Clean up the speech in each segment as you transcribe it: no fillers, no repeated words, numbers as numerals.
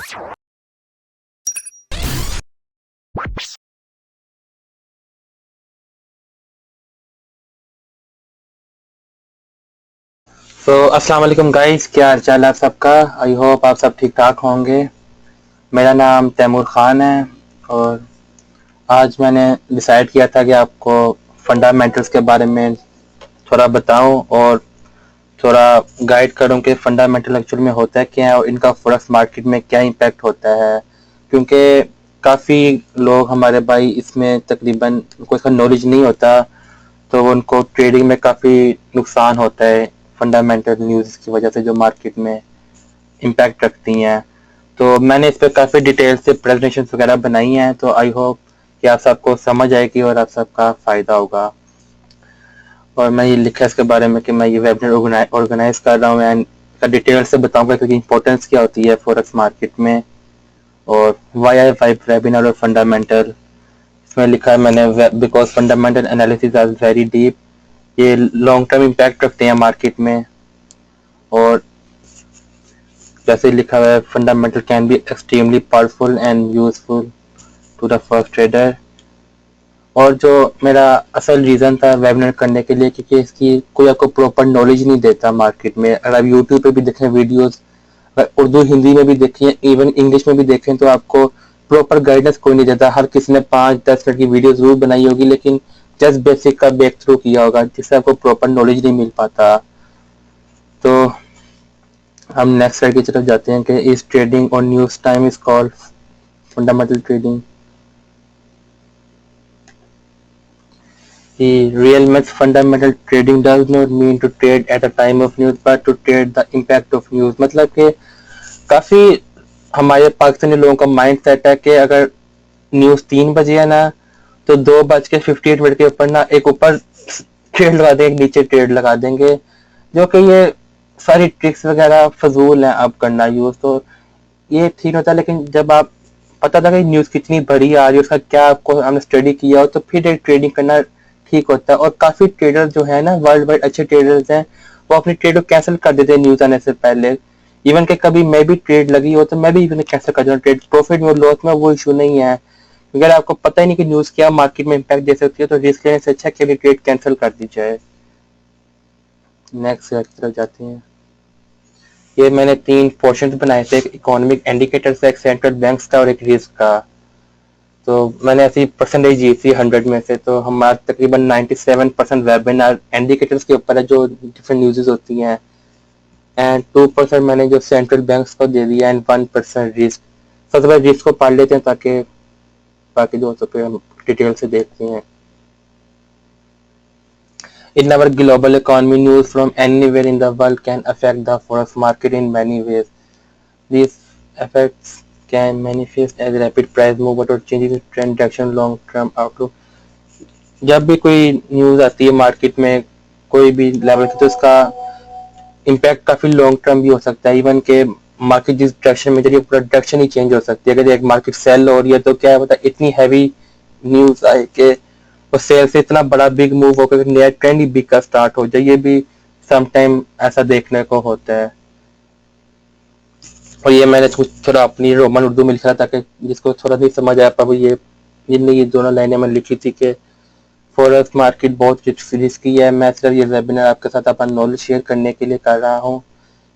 अस्सलाम वालेकुम गाइस, क्या हाल चाल है आप सबका। आई होप आप सब ठीक ठाक होंगे। मेरा नाम तैमूर ख़ान है और आज मैंने डिसाइड किया था कि आपको फंडामेंटल्स के बारे में थोड़ा बताऊं और थोड़ा गाइड करूं कि फंडामेंटल एक्चुअल में होता है क्या है और इनका फॉरेक्स मार्केट में क्या इम्पैक्ट होता है। क्योंकि काफ़ी लोग हमारे भाई इसमें तकरीबन उनको इसका नॉलेज नहीं होता, तो उनको ट्रेडिंग में काफ़ी नुकसान होता है फंडामेंटल न्यूज़ की वजह से जो मार्केट में इम्पैक्ट रखती हैं। तो मैंने इस पे काफ़ी डिटेल से प्रेजेंटेशन वगैरह बनाई हैं, तो आई होप कि आप सबको समझ आएगी और आप सबका फ़ायदा होगा। और मैं ये लिखा है इसके बारे में कि मैं ये वेबिनार ऑर्गेनाइज कर रहा हूँ एंड इसका डिटेल से बताऊंगा कि इंपॉर्टेंस क्या होती है फॉरेक्स मार्केट में और वाई आई फाइव वेबिनार और फंडामेंटल। इसमें लिखा है मैंने because fundamental analysis are very deep, ये लॉन्ग टर्म इम्पैक्ट रखते हैं मार्केट में। और जैसे लिखा हुआ है fundamental can be extremely powerful and useful to the first trader. और जो मेरा असल रीज़न था वेबिनार करने के लिए, क्योंकि इसकी कोई आपको प्रॉपर नॉलेज नहीं देता मार्केट में। अगर आप यूट्यूब पे भी देखें वीडियोस, उर्दू हिंदी में भी देखें, इवन इंग्लिश में भी देखें, तो आपको प्रॉपर गाइडेंस कोई नहीं देता। हर किसी ने 5-10 मिनट की वीडियो जरूर बनाई होगी, लेकिन जस्ट बेसिक का बैक थ्रू किया होगा जिससे आपको प्रॉपर नॉलेज नहीं मिल पाता। तो हम नेक्स्ट स्लाइड की तरफ जाते हैं कि इस ट्रेडिंग और news time is called fundamental trading. The real math fundamental trading does not mean to trade at a time of news but to trade the impact of news। मतलब कि काफी हमारे पाकिस्तानी लोगों का माइंड सेट है कि अगर न्यूज 3 बजे है ना, तो 2:58 के ऊपर ना एक ऊपर ट्रेड लगा देंगे, एक नीचे ट्रेड लगा देंगे। जो कि ये सारी ट्रिक्स वगैरह फजूल हैं अब करना यूज, तो ये ठीक होता है। लेकिन जब आप पता था कि न्यूज कितनी बड़ी आ रही है, उसका क्या आपको हमने स्टडी किया हो, तो फिर एक ट्रेडिंग करना ठीक होता है। और काफी ट्रेडर जो है ना वर्ल्ड वाइड अच्छे ट्रेडर्स हैं, वो अपनी ट्रेड को कैंसिल कर देते हैं न्यूज आने से पहले। इवन के कभी मैं भी ट्रेड लगी हो तो मैं भी इवन कैंसिल कर देता हूँ ट्रेड। प्रॉफिट में लॉस में वो इशू नहीं है। अगर आपको पता ही नहीं कि न्यूज क्या मार्केट में इम्पैक्ट दे सकती है, तो रिस्क लेने से अच्छा कि अभी ट्रेड कैंसिल कर दी जाए। नेक्स्ट की तरफ जाते हैं। ये मैंने 3 पोर्शन बनाए थे, एक इकोनॉमिक इंडिकेटर्स का, एक सेंट्रल बैंक्स का और एक रिस्क का। तो मैंने ऐसी परसेंटेज दी थी 100 में से, तो हमारा तकरीबन 97% वेबिनार इंडिकेटर्स के ऊपर है जो डिफरेंट न्यूज़ होती हैं, एंड 2% मैंने जो सेंट्रल बैंक्स को दे दिया एंड 1% रिस्क। सबसे पहले रिस्क को पढ़ लेते हैं ताकि बाकी दोस्तों पे हम डिटेल से देखते हैं। In our global economy, news from anywhere in the world can affect the forex market in many ways. These effects can manifest as rapid price movement or changes in trend direction long term outlook। जब भी कोई news आती है market में कोई भी level की, तो उसका इम्पैक्ट काफी लॉन्ग टर्म भी हो सकता है। इवन के मार्केट जिस डायरेक्शन में चलिए पूरा डायरेक्शन ही चेंज हो सकती है। अगर एक मार्केट सेल हो रही है तो क्या होता है, इतनी हैवी न्यूज आए कि उस सेल से इतना बड़ा बिग मूव होकर नया ट्रेंड ही बिग का स्टार्ट हो जाए। ये भी समटाइम ऐसा देखने को होता है। और ये मैंने कुछ थोड़ा अपनी रोमन उर्दू में लिखा था ताकि जिसको थोड़ा नहीं समझ आया पर वो ये दोनों लाइनें मैंने लिखी थी कि फॉरेक्स मार्केट बहुत रिस्की है। मैं सिर्फ ये वेबिनार आपके साथ अपना नॉलेज शेयर करने के लिए कर रहा हूँ,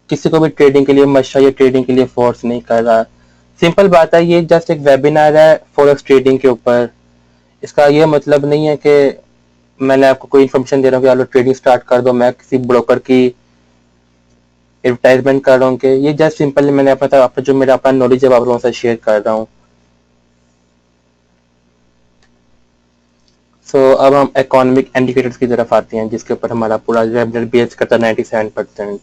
किसी को भी ट्रेडिंग के लिए मशा या ट्रेडिंग के लिए फोर्स नहीं कर रहा। सिंपल बात है, ये जस्ट एक वेबिनार है फॉरेक्स ट्रेडिंग के ऊपर। इसका ये मतलब नहीं है कि मैंने आपको कोई इन्फॉर्मेशन दे रहा हूँ कि आप लोग ट्रेडिंग स्टार्ट कर दो, मैं किसी ब्रोकर की एडवर्टाइजमेंट कर रहा हूँ। कि ये जस्ट सिंपली मैंने अपना जो मेरा अपना नॉलेज है आप लोगों से शेयर कर रहा हूँ। अब हम इकोनॉमिक इंडिकेटर्स की तरफ आते हैं जिसके ऊपर हमारा पूरा वेबिनार बेस करता है 97%।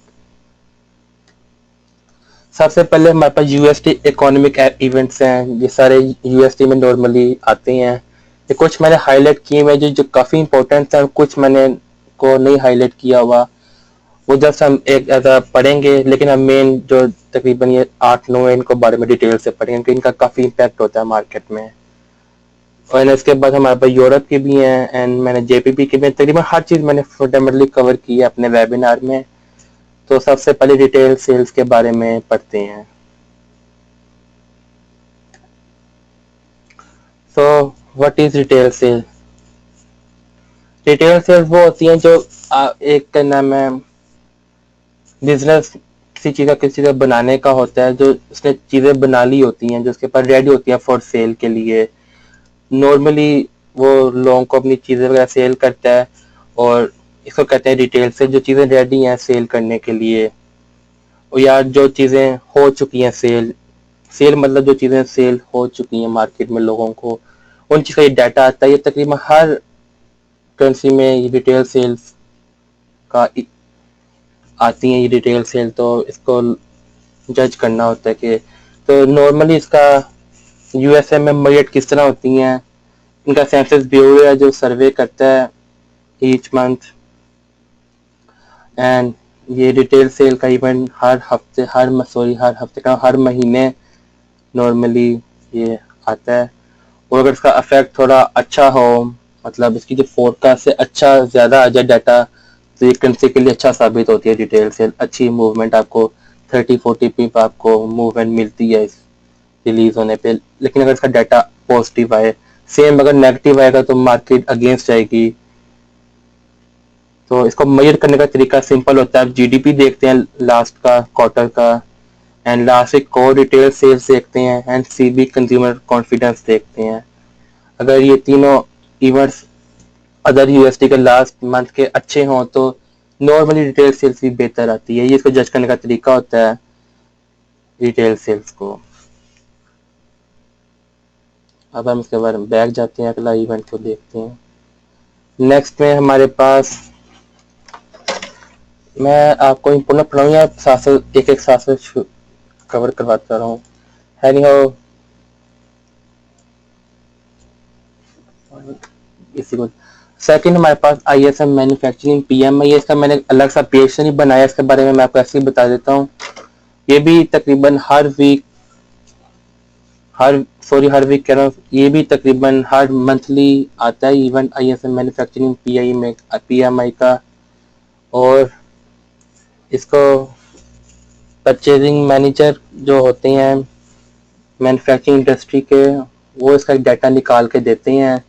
सबसे पहले हमारे पास यूएसटी इकोनॉमिक इवेंट्स हैं। ये सारे यूएसटी में नॉर्मली आते हैं। ये कुछ मैंने हाईलाइट किए हुए जो जो काफ़ी इंपॉर्टेंट है, कुछ मैंने को नहीं हाईलाइट किया हुआ। वो जस्ट हम एक ऐसा पढ़ेंगे, लेकिन हम मेन जो तकरीबन ये 8-9 है इनको बारे में डिटेल से पढ़ेंगे क्योंकि इनका काफ़ी इम्पैक्ट होता है मार्केट में। और इसके बाद हमारे पास यूरोप के भी हैं एंड मैंने जेपीपी के भी, तकरीबन हर चीज़ मैंने फंडामेंटली कवर की है अपने वेबिनार में। तो सबसे पहले रिटेल सेल्स के बारे में पढ़ते हैं। So what is retail sale? Retail sales वो होती हैं जो एक का नाम है बिजनेस किसी चीज़ का बनाने का होता है, जो उसने चीज़ें बना ली होती हैं, जो उसके पास रेडी होती हैं फॉर सेल के लिए। नॉर्मली वो लोगों को अपनी चीज़ें वगैरह सेल करता है, और इसको कहते हैं रिटेल से, जो चीज़ें रेडी हैं सेल करने के लिए, और या जो चीज़ें हो चुकी हैं सेल। सेल मतलब जो चीज़ें सेल हो चुकी हैं मार्केट में लोगों को, उन चीज़ का ये डाटा आता है। ये तकरीबन हर करेंसी में ये रिटेल सेल्स का आती हैं, ये रिटेल सेल, तो इसको जज करना होता है कि तो नॉर्मली इसका यूएसए में मेरिट किस तरह होती हैं। इनका सेंसस ब्यूरो है जो सर्वे करता है ईच मंथ, एंड ये रिटेल सेल का इवेंट हर महीने नॉर्मली ये आता है। और अगर इसका इफेक्ट थोड़ा अच्छा हो, मतलब इसकी जो फोरकास्ट से अच्छा ज़्यादा आ जाए डाटा, तो ये करेंसी के लिए अच्छा साबित होती है रिटेल सेल। अच्छी मूवमेंट आपको 30-40 पिप आपको मूवमेंट मिलती है इस रिलीज होने पे। लेकिन अगर इसका डाटा पॉजिटिव आए, सेम अगर नेगेटिव आएगा तो मार्केट अगेंस्ट जाएगी। तो इसको मेजर करने का तरीका सिंपल होता है। आप जीडीपी देखते हैं लास्ट का क्वार्टर का, एंड लास्ट एक कोर रिटेल सेल्स देखते हैं, एंड सीबी कंज्यूमर कॉन्फिडेंस देखते हैं। अगर ये तीनों इवेंट्स अदर यूएसडी के लास्ट मंथ के अच्छे हों तो नॉर्मली रिटेल सेल्स भी बेहतर आती है। ये इसको जज करने का तरीका होता है रिटेल सेल्स को। अब हम इसके बारे में बैक जाते हैं, अगला इवेंट को देखते हैं। नेक्स्ट में हमारे पास, मैं आपको इम्पोर्टेंट पढ़ाऊँ या साथ से एक साथ से कवर करवाता रहा हूँ? एनीहाउ, इसी को सेकंड हमारे पास आईएसएम मैन्युफैक्चरिंग पीएमआई है। इसका मैंने अलग सा पेज से नहीं बनाया, इसके बारे में मैं आपको ऐसे ही बता देता हूँ। ये भी तकरीबन हर वीक कह रहा हूँ, ये भी तकरीबन हर मंथली आता है इवेंट आईएसएम मैन्युफैक्चरिंग पीएमआई का। और इसको परचेजिंग मैनेजर जो होते हैं मैन्युफैक्चरिंग इंडस्ट्री के, वो इसका डाटा निकाल के देते हैं।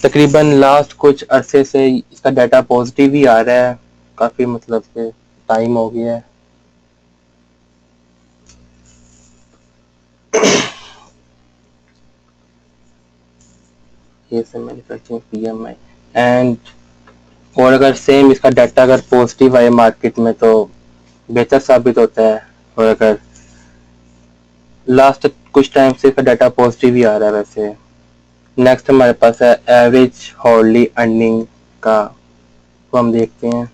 तकरीबन लास्ट कुछ अरसे से इसका डाटा पॉजिटिव ही आ रहा है, काफ़ी मतलब के टाइम हो गया है। ये से मैन्युफैक्चरिंग पीएमआई एंड, और अगर सेम इसका डाटा अगर पॉजिटिव आए मार्केट में तो बेहतर साबित होता है। और अगर लास्ट कुछ टाइम से इसका डाटा पॉजिटिव ही आ रहा है वैसे। नेक्स्ट हमारे पास है एवरेज हॉर्ली अर्निंग का, तो हम देखते हैं।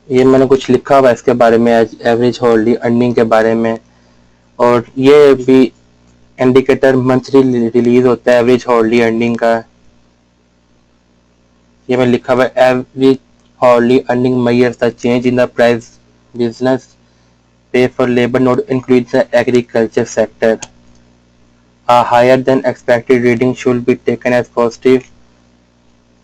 ये मैंने कुछ लिखा हुआ है इसके बारे में, एवरेज हॉर्ली अर्निंग के बारे में। और ये भी इंडिकेटर मंथली रिलीज होता है एवरेज हॉर्ली अर्निंग का। ये मैं लिखा हुआ है average hourly earning measures the change in the price business pay for labor not includes the agriculture sector. A higher than expected reading should be taken as positive,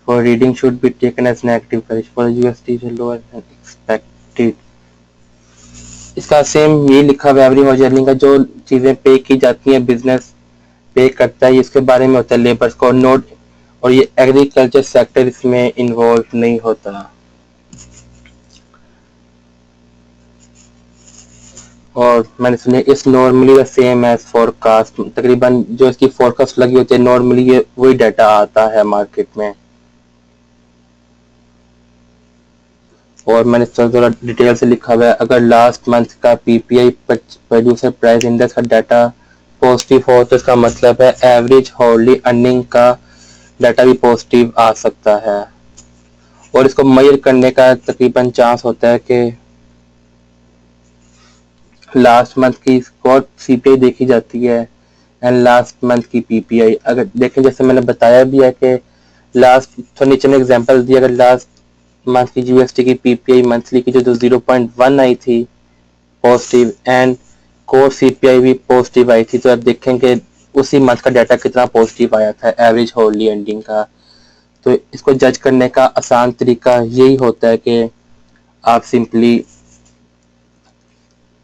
for reading should be taken as negative, for USD is lower than expected. इसका same ये लिखा हुआ है average hourly earning का, जो चीज़ें पे की जाती हैं बिजनेस पे करता है, इसके बारे में होता है लेबर्स को नोट, और ये एग्रीकल्चर सेक्टर इसमें इन्वॉल्व नहीं होता। और मैंने सुना इस normally the same as forecast, तकरीबन जो इसकी फोरकास्ट लगी होती है नॉर्मली ये वही डाटा आता है मार्केट में। और मैंने थोड़ा डिटेल से लिखा हुआ है, अगर लास्ट मंथ का पीपीआई प्रोड्यूसर प्राइस इंडेक्स का डाटा पॉजिटिव हो तो इसका मतलब है एवरेज हॉर्ली अर्निंग का डाटा भी पॉजिटिव आ सकता है। और इसको मेजर करने का तकरीबन चांस होता है कि लास्ट मंथ की स्पॉट सीपीआई देखी जाती है एंड लास्ट मंथ की पीपीआई। अगर देखें, जैसे मैंने बताया भी है कि लास्ट, तो नीचे में एग्जांपल दिया, अगर लास्ट मंथ की यूएसटी की पीपीआई मंथली की जो 0.1 आई थी पॉजिटिव, एंड कोर सीपीआई भी पॉजिटिव आई थी, तो आप देखेंगे उसी मंथ का डाटा कितना पॉजिटिव आया था एवरेज हॉर्ली एंडिंग का। तो इसको जज करने का आसान तरीका यही होता है कि आप सिंपली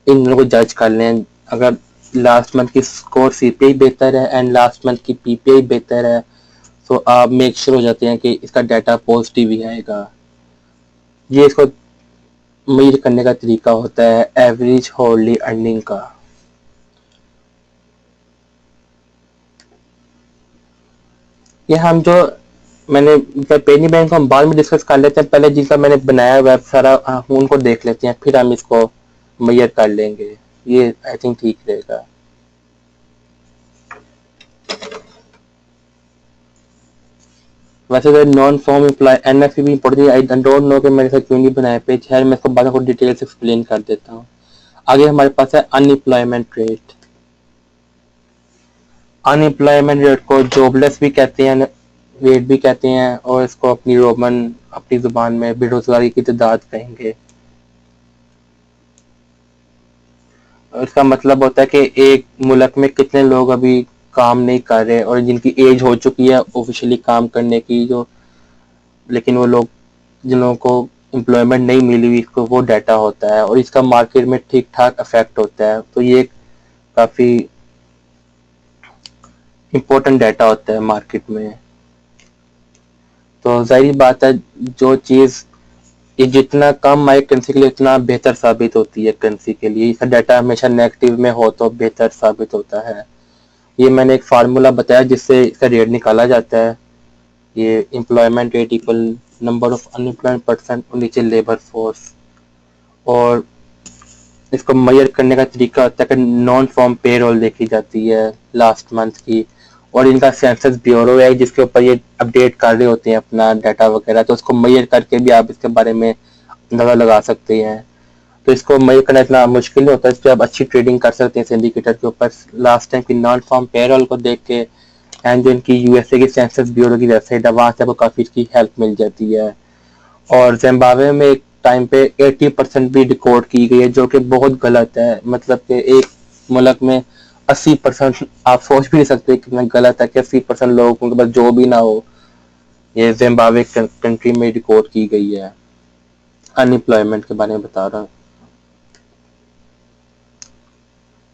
इन दोनों को जज कर लें। अगर लास्ट मंथ की स्कोर सीपीआई बेहतर है एंड लास्ट मंथ की पीपीआई बेहतर है तो आप मेक श्योर हो जाते हैं कि इसका डाटा पॉजिटिव ही आएगा। ये इसको मेजर करने का तरीका होता है एवरेज होर्ली अर्निंग का। ये हम जो मैंने पेनी बैंक को हम बाद में डिस्कस कर लेते हैं, पहले जिसका मैंने बनाया हुआ है सारा उनको देख लेते हैं, फिर हम इसको मेजर कर लेंगे। ये आई थिंक ठीक रहेगा। वैसे तो नॉन फॉर्म एम्प्लॉय एनएफई भी इंपॉर्टेंट, आई डोंट नो कि मेरे साथ क्यों नहीं बनाया पेज है, मैं इसको बाद में डिटेल से एक्सप्लेन कर देता हूँ। आगे हमारे पास है अनएम्प्लॉयमेंट रेट। अनएम्प्लॉयमेंट रेट को जॉबलेस भी कहते हैं, रेट भी कहते हैं, और इसको अपनी जुबान में बेरोजगारी की तादाद कहेंगे। इसका मतलब होता है कि एक मुल्क में कितने लोग अभी काम नहीं कर रहे और जिनकी एज हो चुकी है ऑफिशियली काम करने की, जो लेकिन वो लोग जिन लोगों को एम्प्लॉयमेंट नहीं मिली हुई, इसको वो डाटा होता है और इसका मार्केट में ठीक ठाक इफेक्ट होता है। तो ये काफी इम्पोर्टेंट डाटा होता है मार्केट में। तो जाहिर बात है जो चीज ये जितना कम आए करेंसी के लिए उतना बेहतर साबित होती है करेंसी के लिए। इसका डाटा हमेशा नेगेटिव में हो तो बेहतर साबित होता है। ये मैंने एक फार्मूला बताया जिससे इसका रेट निकाला जाता है। ये employment rate equal number of unemployed person और नीचे लेबर फोर्स। और इसको मेजर करने का तरीका होता है कि नॉन फॉर्म पेरोल देखी जाती है लास्ट मंथ की, और इनका सेंसस ब्यूरो है जिसके ऊपर ये अपडेट कर रहे होते हैं अपना डाटा वगैरह, तो उसको मेजर करके भी आप इसके बारे में अंदाजा लगा सकते हैं। तो इसको मेजर करना इतना मुश्किल नहीं होता, इस पर आप अच्छी ट्रेडिंग कर सकते हैं इस इंडिकेटर के ऊपर लास्ट टाइम की नॉन फॉर्म पेरोल को देख के। एंड जो इनकी यूएसए की सेंसस ब्यूरो की वेबसाइट है वहां से आपको काफी इसकी हेल्प मिल जाती है। और जिम्बाब्वे में एक टाइम पे 80% भी रिकॉर्ड की गई है, जो कि बहुत गलत है। मतलब कि एक मुल्क में 80%, आप सोच भी नहीं सकते कितना गलत है कि 80% लोगों के पास जॉब ही ना हो। ये जिम्बाब्वे कंट्री में रिकॉर्ड की गई है। अनएम्प्लॉयमेंट के बारे में बता रहा हूँ।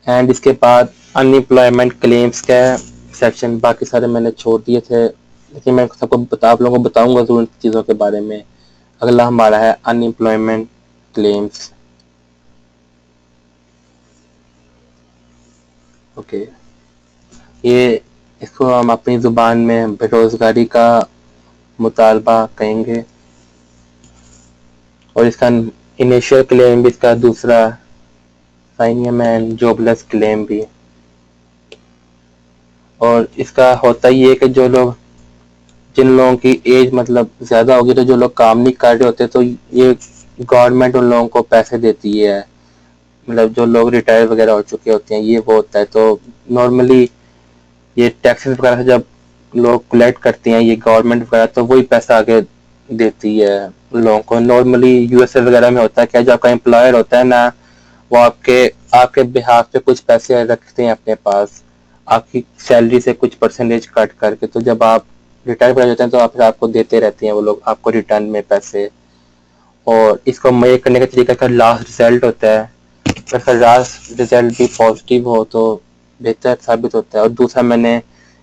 एंड इसके बाद अनएम्प्लॉयमेंट क्लेम्स का सेक्शन, बाकी सारे मैंने छोड़ दिए थे लेकिन मैं सबको आप लोगों को बताऊंगा जरूर इन चीज़ों के बारे में। अगला हमारा है अनएम्प्लॉयमेंट क्लेम्स। ओके, ये इसको हम अपनी जुबान में बेरोजगारी का मुतालबा कहेंगे। और इसका इनिशियल क्लेम भी, इसका दूसरा साइनियम एंड जॉबलेस क्लेम भी। और इसका होता ही है कि जो लोग जिन लोगों की एज मतलब ज्यादा होगी, तो जो लोग काम नहीं कर रहे होते, तो ये गवर्नमेंट उन लोगों को पैसे देती है। मतलब जो लोग रिटायर वगैरह हो चुके होते हैं, ये वो होता है। तो नॉर्मली ये टैक्सेस वगैरह से जब लोग कलेक्ट करते हैं ये गवर्नमेंट वगैरह, तो वही पैसा आगे देती है लोगों को। नॉर्मली यूएसए वगैरह में होता है क्या, जो आपका एम्प्लॉयर होता है ना, वो आपके आपके बिहाफ पे कुछ पैसे रखते हैं अपने पास, आपकी सैलरी से कुछ परसेंटेज कट करके। तो जब आप रिटायर कर जाते हैं तो फिर आपको देते रहते हैं वो लोग आपको रिटर्न में पैसे। और इसको मेजर करने का तरीका का लास्ट रिजल्ट होता है। अगर लास्ट रिजल्ट भी पॉजिटिव हो तो बेहतर साबित होता है। और दूसरा मैंने ये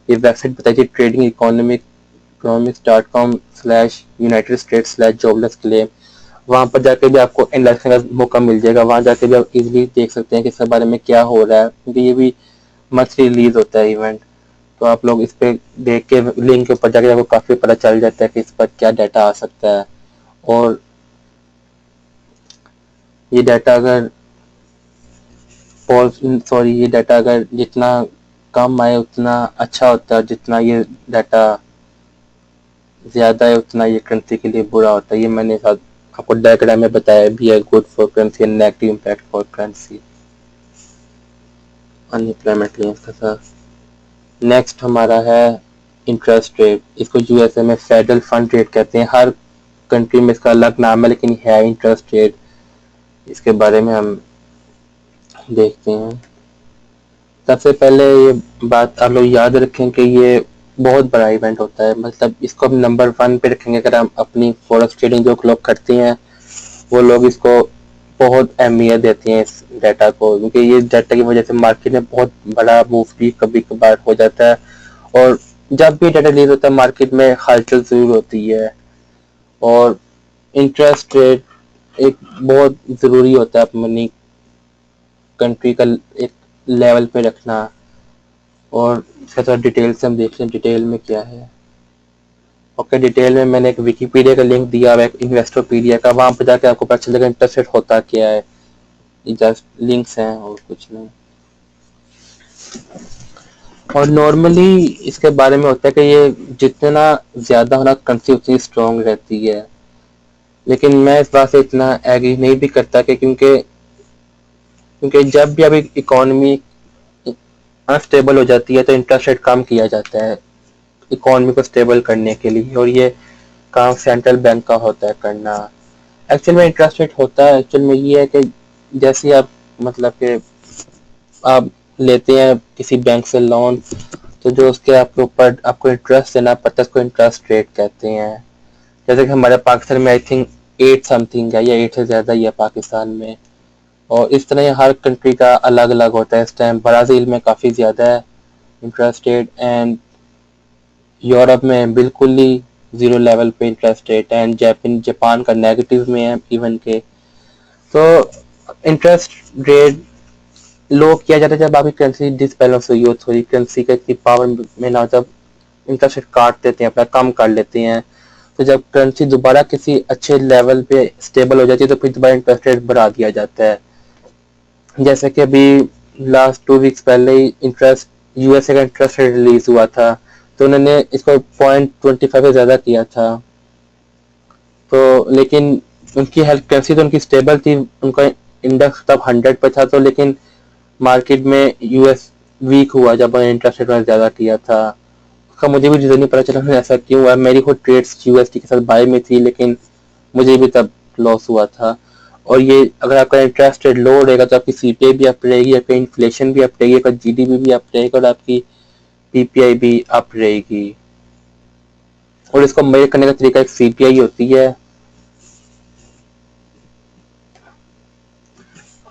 वेबसाइट बताई थी ट्रेडिंग economics.com/united states/jobless claim, वहां पर जाके भी आपको एनालिसिस का मौका मिल जाएगा। वहां जाके भी आप इजीली देख सकते हैं कि इसके बारे में क्या हो रहा है, क्योंकि ये भी मंथली रिलीज होता है इवेंट। तो आप लोग इस पे देख के लिंक के ऊपर जाके आपको काफी पता चल जाता है कि इस पर क्या डाटा आ सकता है। और ये डाटा अगर ये डाटा अगर जितना कम आए उतना अच्छा होता है, जितना ये डाटा ज्यादा है उतना ये करेंसी के लिए बुरा होता है। ये मैंने साथ आपको डायग्राम में बताया भी है, good for currency and negative impact for currency unemployment claims का साथ। नेक्स्ट हमारा है इंटरेस्ट रेट। इसको यूएसए में फेडरल फंड रेट कहते हैं। हर कंट्री में इसका अलग नाम है लेकिन है इंटरेस्ट रेट। इसके बारे में हम देखते हैं। सबसे पहले ये बात आप लोग याद रखें कि ये बहुत बड़ा इवेंट होता है। मतलब इसको हम नंबर 1 पे रखेंगे। अगर हम अपनी फॉरेक्स ट्रेडिंग जो लोग करते हैं वो लोग इसको बहुत अहमियत देती हैं इस डाटा को, क्योंकि ये डाटा की वजह से मार्केट में बहुत बड़ा मूव भी कभी कभार हो जाता है। और जब भी डाटा रिलीज होता है मार्केट में हलचल जरूर होती है। और इंटरेस्ट रेट एक बहुत ज़रूरी होता है अपनी कंट्री का एक लेवल पे रखना। और इसका थोड़ा डिटेल से हम देख लें डिटेल में क्या है। ओके, डिटेल में मैंने एक विकीपीडिया का लिंक दिया हुआ है, एक इन्वेस्टोपीडिया का, वहाँ पर जाके आपको पता चलेगा इंटरेस्ट रेट होता क्या है। ये जस्ट लिंक्स हैं और कुछ नहीं। और नॉर्मली इसके बारे में होता है कि ये जितना ज़्यादा होना करेंसी उतनी स्ट्रॉन्ग रहती है। लेकिन मैं इस बात से इतना एग्री नहीं भी करता कि क्योंकि जब भी अभी इकोनॉमी अनस्टेबल हो जाती है तो इंटरेस्ट रेट कम किया जाता है इकोनॉमी को स्टेबल करने के लिए, और ये काम सेंट्रल बैंक का होता है करना। एक्चुअल में इंटरेस्ट रेट होता है, एक्चुअल में ये है कि जैसे आप मतलब कि आप लेते हैं किसी बैंक से लोन, तो जो उसके आपके ऊपर आपको इंटरेस्ट देना पड़ता है उसको इंटरेस्ट रेट कहते हैं। जैसे कि हमारे पाकिस्तान में आई थिंक 8 समथिंग है या 8 से ज़्यादा ही है पाकिस्तान में। और इस तरह हर कंट्री का अलग अलग होता है। इस टाइम ब्राज़ील में काफ़ी ज़्यादा है इंटरेस्ट रेट, एंड यूरोप में बिल्कुल ही ज़ीरो लेवल पे इंटरेस्ट रेट है, एंड जापान का नेगेटिव में है इवन के। तो इंटरेस्ट रेट लो किया जाता है जब आपकी करेंसी डिसबैलेंस हुई हो, थोड़ी करेंसी का इतनी पावर में ना हो, जब इंटरेस्ट रेट काट देते हैं अपना कम कर लेते हैं। तो जब करेंसी दोबारा किसी अच्छे लेवल पे स्टेबल हो जाती है तो फिर दोबारा इंटरेस्ट रेट बढ़ा दिया जाता है। जैसे कि अभी लास्ट 2 वीक्स पहले ही इंटरेस्ट यूएसए का इंटरेस्ट रेट रिलीज हुआ था, तो उन्होंने इसको 0.25 से ज़्यादा किया था। तो लेकिन उनकी हेल्थ करेंसी तो उनकी स्टेबल थी, उनका इंडेक्स तब 100 पे था, तो लेकिन मार्केट में यूएस वीक हुआ जब इंटरेस्ट रेट ज़्यादा किया था। उसका मुझे भी रीज़न नहीं पता चला ऐसा क्यों हुआ। मेरी खुद ट्रेड्स यूएसडी के साथ बाय में थी, लेकिन मुझे भी तब लॉस हुआ था। और ये अगर आपका इंटरेस्ट रेट लो रहेगा तो आपकी सीपीआई भी अप रहेगी, आपकी इन्फ्लेशन भी अप रहेगी, आपका जीडीपी भी अप रहेगा और आपकी पीपीआई भी अप रहेगी। और इसको मेजर करने का तरीका एक सीपीआई होती है।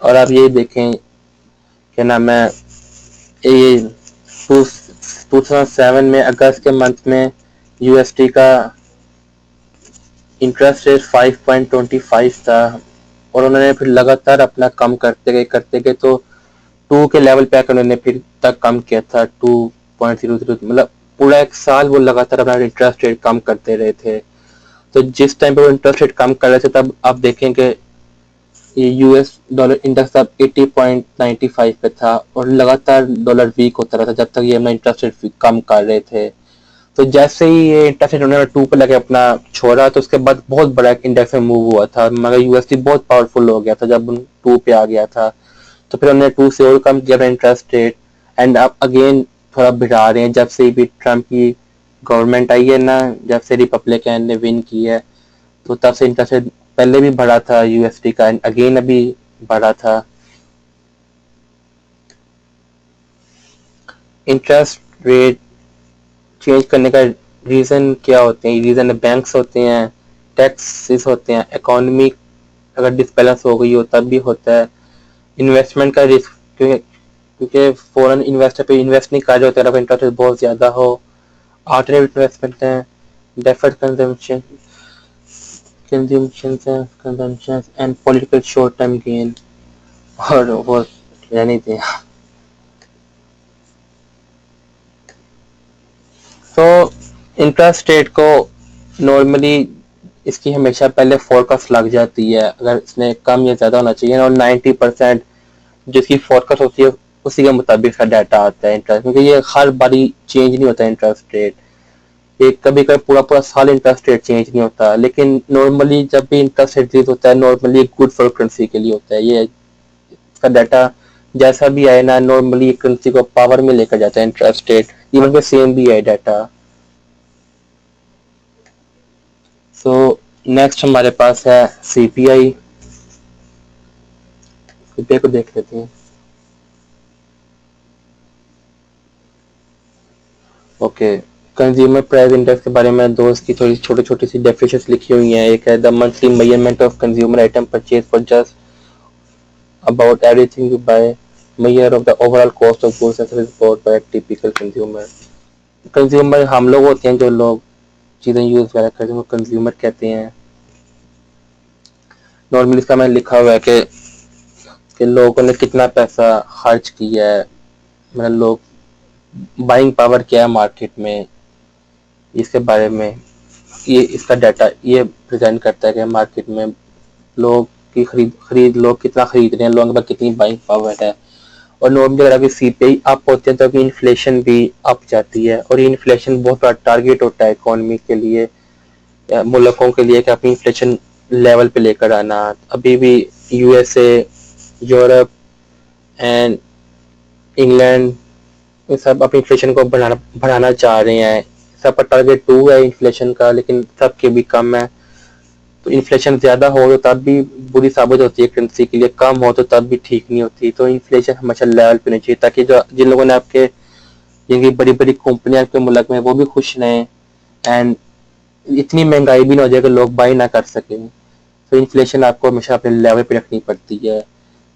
और आप ये देखें क्या नाम है, ये 2007 में अगस्त के मंथ में यूएसडी का इंटरेस्ट रेट 5.25 था, और उन्होंने फिर लगातार अपना कम करते गए तो 2 के लेवल पे आकर उन्होंने फिर तक कम किया था 2.00, मतलब पूरा एक साल वो लगातार अपना इंटरेस्ट रेट कम करते रहे थे। तो जिस टाइम पे वो इंटरेस्ट रेट कम कर रहे थे तब आप देखेंगे ये यूएस डॉलर इंडेक्स तब 80.95 पे था, और लगातार डॉलर वीक होता रहा था जब तक ये अपना इंटरेस्ट रेट कम कर रहे थे। तो जैसे ही ये इंटरेस्ट रेट उन्होंने 2 पे लगे अपना छोड़ा, तो उसके बाद बहुत बड़ा इंडेक्स में मूव हुआ था, मगर यूएसडी बहुत पावरफुल हो गया था जब 2 पे आ गया था। तो फिर उन्होंने 2 से और कम किया था इंटरेस्ट रेट, एंड अब अगेन थोड़ा बढ़ा रहे हैं जब से भी ट्रम्प की गवर्नमेंट आई है ना, जब से रिपब्लिकन ने विन की है, तो तब से इंटरेस्ट रेट पहले भी बढ़ा था यूएसडी का, एंड अगेन अभी बढ़ा था। इंटरेस्ट रेट चेंज करने का रीज़न क्या होते हैं? रीज़न बैंक्स होते हैं, टैक्सेस होते हैं, इकोनॉमी अगर डिसबैलेंस हो गई हो तब भी होता है, इन्वेस्टमेंट का रिस्क, क्योंकि फॉरेन इन्वेस्टर पे इन्वेस्ट नहीं कर रहे होते अगर इंटरेस्ट रेट बहुत ज़्यादा हो, अल्टरनेटिव इन्वेस्टमेंट है, deferred consumption and political short term gain, और वो रहने दें। तो इंटरेस्ट रेट को नॉर्मली इसकी हमेशा पहले फोरकास्ट लग जाती है, अगर इसमें कम या ज़्यादा होना चाहिए, और 90% जिसकी फोरकास्ट होती है उसी के मुताबिक का डाटा आता है इंटरेस्ट, क्योंकि ये हर बारी चेंज नहीं होता इंटरेस्ट रेट। ये कभी कभी पूरा पूरा साल इंटरेस्ट रेट चेंज नहीं होता, लेकिन नॉर्मली जब भी इंटरेस्ट रेट चेंज होता है नॉर्मली गुड फॉर करेंसी के लिए होता है। ये इसका डाटा जैसा भी आए ना, नॉर्मली करेंसी को पावर में लेकर जाता है इंटरेस्ट रेट, इवन के सेम भी है डाटा। सो नेक्स्ट हमारे पास है सीपीआई। सीपीआई को देख लेते हैं। ओके, कंज्यूमर प्राइस इंडेक्स के बारे में दोस्त की थोड़ी छोटी छोटी सी डेफिनेशंस लिखी हुई हैं। एक है the monthly measurement of consumer item purchase for just about everything you buy, measure of the overall cost of goods and services bought by a typical consumer. Consumer हम लोग होते हैं जो लोग चीज़ें यूज़ वगैरह करते हैं, वो कंज्यूमर कहते हैं। नॉर्मली इसका मैंने लिखा हुआ है कि लोगों ने कितना पैसा खर्च किया है, मतलब लोग बाइंग पावर क्या है मार्केट में, इसके बारे में ये इसका डाटा ये प्रेजेंट करता है कि मार्केट में लोग की खरीद लोग कितना खरीद रहे हैं, लोगों के पास कितनी बाइंग पावर है। और नॉर्मली अगर अभी सीपीआई अप होते हैं तो अभी इन्फ्लेशन भी अप जाती है, और ये इन्फ्लेशन बहुत बड़ा टारगेट होता है इकोनॉमी के लिए, मुल्कों के लिए, कि अपनी इन्फ्लेशन लेवल पे लेकर आना। अभी भी यूएसए, यूरोप एंड इंग्लैंड, ये सब अपनी इन्फ्लेशन को बढ़ाना चाह रहे हैं। सबका टारगेट 2 है इन्फ्लेशन का, लेकिन सबके भी कम है। तो इन्फ्लेशन ज़्यादा हो तो तब भी बुरी साबित होती है करेंसी के लिए, कम हो तो तब भी ठीक नहीं होती। तो इन्फ्लेशन हमेशा लेवल पे नहीं चाहिए, ताकि जो जिन लोगों ने आपके जिनकी बड़ी बड़ी कंपनियां आपके मुल्क में, वो भी खुश रहें एंड इतनी महंगाई भी ना हो जाए कि लोग बाई ना कर सकें। तो इन्फ्लेशन आपको हमेशा अपने लेवल पे रखनी पड़ती है।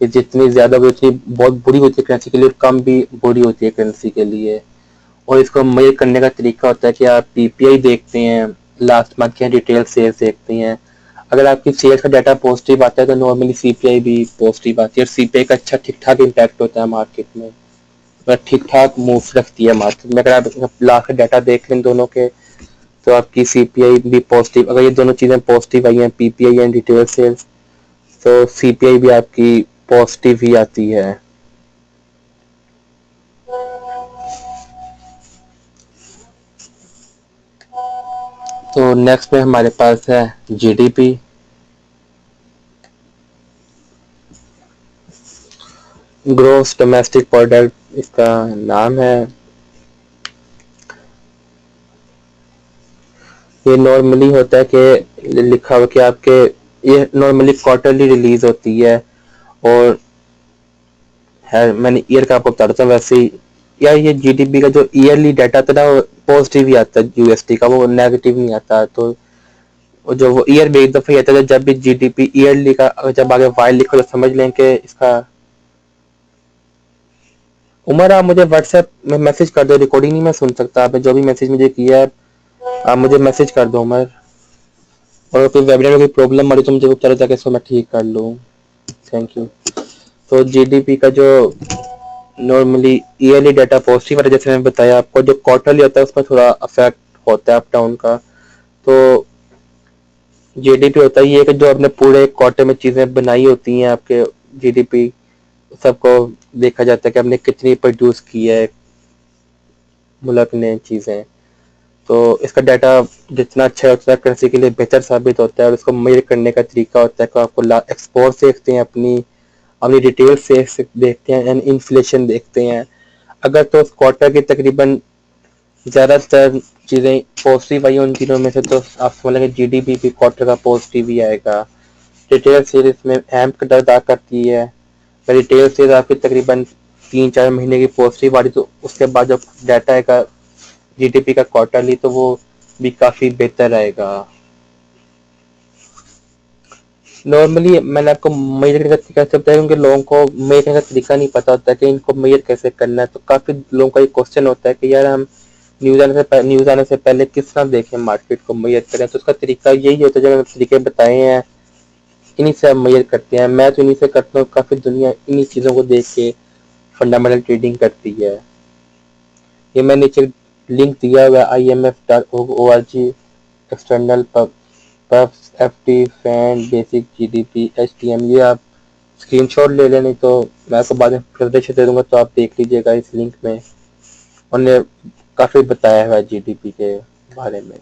ये जितनी ज़्यादा होगी उतनी बहुत बुरी होती है करेंसी के लिए, कम भी बुरी होती है करेंसी के लिए। और इसको मेजर करने का तरीका होता है कि आप पीपीआई देखते हैं, लास्ट मंथ के डिटेल सेल्स देखते हैं। अगर आपकी सेल्स का डाटा पॉजिटिव आता है तो नॉर्मली सीपीआई भी पॉजिटिव आती है, और सीपीआई का अच्छा ठीक ठाक इम्पैक्ट होता है मार्केट में, ठीक ठाक मूव रखती है मार्केट में। अगर आप लास्ट का डाटा देख लें दोनों के, तो आपकी सीपीआई भी पॉजिटिव, अगर ये दोनों चीज़ें पॉजिटिव आई हैं, पीपीआई एंड रिटेल सेल्स, तो सीपीआई भी आपकी पॉजिटिव ही आती है। तो नेक्स्ट में हमारे पास है जीडीपी। ग्रोस डोमेस्टिक प्रोडक्ट इसका नाम है। ये नॉर्मली होता है कि लिखा हुआ कि आपके, ये नॉर्मली क्वार्टरली रिलीज होती है, और है मैंने ईयर का आपको बता देता हूँ वैसे ही। यार ये जीडीपी का जो ईयरली डाटा था ना, वो पॉजिटिव ही आता है यूएसडी का, वो नेगेटिव नहीं आता। तो जो वो ईयर में एक दफा ही आता है, जब भी जीडीपी ईयरली का जब आगे वाई लिखो तो समझ लें कि इसका। उमर, आप मुझे व्हाट्सएप में मैसेज कर दो, रिकॉर्डिंग नहीं मैं सुन सकता, आपने जो भी मैसेज मुझे किया है आप मुझे मैसेज कर दो उमर। और कोई वेबिनार में कोई प्रॉब्लम आ रही तो मुझे बता दो, ताकि इसको मैं ठीक कर लूँ। Thank you. तो जीडीपी का जो नॉर्मली ईयरली डाटा पॉजिटिव है, जैसे मैंने बताया आपको, जो क्वार्टरली होता है उसमें थोड़ा अफेक्ट होता है अप डाउन का। तो जीडीपी होता है ये कि जो आपने पूरे क्वार्टर में चीज़ें बनाई होती हैं, आपके जीडीपी सबको देखा जाता है कि आपने कितनी प्रोड्यूस की है मुल्क ने चीज़ें। तो इसका डाटा जितना अच्छा होता है करेंसी के लिए बेहतर साबित होता है, और इसको मेजर करने का तरीका होता है कि आपको एक्सपोर्ट देखते हैं, अपनी अपनी डिटेल से देखते हैं एंड इन्फ्लेशन देखते हैं। अगर तो उस क्वार्टर की तकरीबन ज़्यादातर चीज़ें पॉजिटिव आई उन दिनों में से, तो आप समझ लेंगे जीडीपी भी क्वार्टर का पॉजिटिव ही आएगा। रिटेल सेल इसमें अहम किरदार अदा करती है। रिटेल सेल आपकी तकरीबन 3-4 महीने की पॉजिटिव आ रही, तो उसके बाद जब डाटा आएगा जीडीपी का क्वार्टरली, तो वो भी काफ़ी बेहतर आएगा। नॉर्मली मैंने आपको मेजर करने का तरीका ऐसे बताया, क्योंकि लोगों को मेजर करने का तरीका नहीं पता होता है कि इनको मेजर कैसे करना है। तो काफ़ी लोगों का ये क्वेश्चन होता है कि यार हम न्यूज़ आने से पहले किस तरह देखें, मार्केट को मेजर करें। तो उसका तरीका यही होता है जो मैंने तरीके बताए हैं, इन्हीं से आप मेजर करते हैं। मैं तो इन्हीं से करता हूँ, काफ़ी दुनिया इन्हीं चीज़ों को देख के फंडामेंटल ट्रेडिंग करती है। ये मैं नीचे लिंक दिया हुआ है IMF.org, external pubs, FT, fan, basic, GDP, HTM, ये आप स्क्रीनशॉट ले लें, नहीं तो मैं आपको बाद में प्रेजेंटेशन दे दूंगा, तो आप देख लीजिएगा इस लिंक में। उन्होंने काफ़ी बताया हुआ है जीडीपी के बारे में।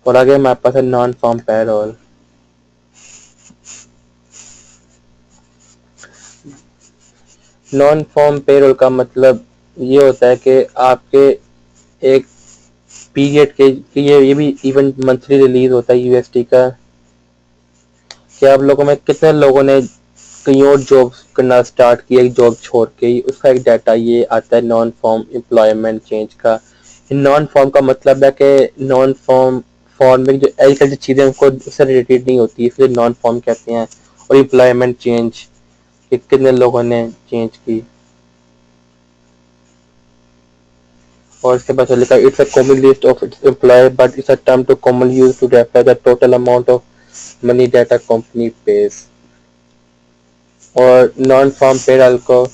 और आगे हमारे पास है non farm payroll. Non farm payroll का मतलब ये होता है कि आपके एक पीरियड के, ये भी इवन मंथली रिलीज होता है यूएसडी का, कि आप लोगों में कितने लोगों ने कहीं और जॉब करना स्टार्ट किया, एक जॉब छोड़ के ही, उसका एक डाटा ये आता है नॉन फॉर्म एम्प्लॉयमेंट चेंज का। नॉन फॉर्म का मतलब है कि नॉन फॉर्म फॉर्मिंग जो एग्रीकल्चर चीज़ें उनको उससे रिलेटेड नहीं होती, इसलिए नॉन फॉर्म कहते हैं। और एम्प्लॉयमेंट चेंज, कि कितने लोगों ने चेंज की। और इसके बाद लिखा it's a common list of its employ but it's a term to common use to refer the total amount of money that a company pays. और नॉन फॉर्म पेरोल को,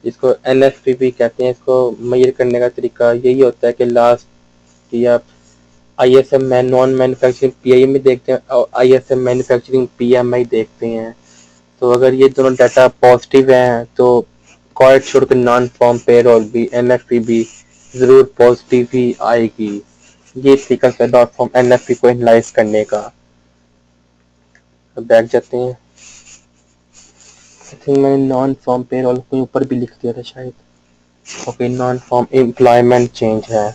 इसको एनएफपीपी कहते हैं। इसको मेजर करने का तरीका यही होता है कि लास्ट या आईएसएम में नॉन मैन्युफैक्चरिंग पीआई में देखते हैं और आईएसएम मैन्युफैक्चरिंग पीएमआई देखते हैं। तो अगर ये दोनों डाटा पॉजिटिव हैं तो क्वाइट श्योर कि नॉन फॉर्म पेरोल भी एनएफपी भी जरूर पॉजिटिव ही आएगी। ये तरीका है नॉन फॉर्म एनएफपी को एनालाइज करने का। बैठ जाते हैं। आई थिंक मैंने नॉन फॉर्म पेरोल को ऊपर भी लिख दिया था शायद। Okay, non farm employment change है।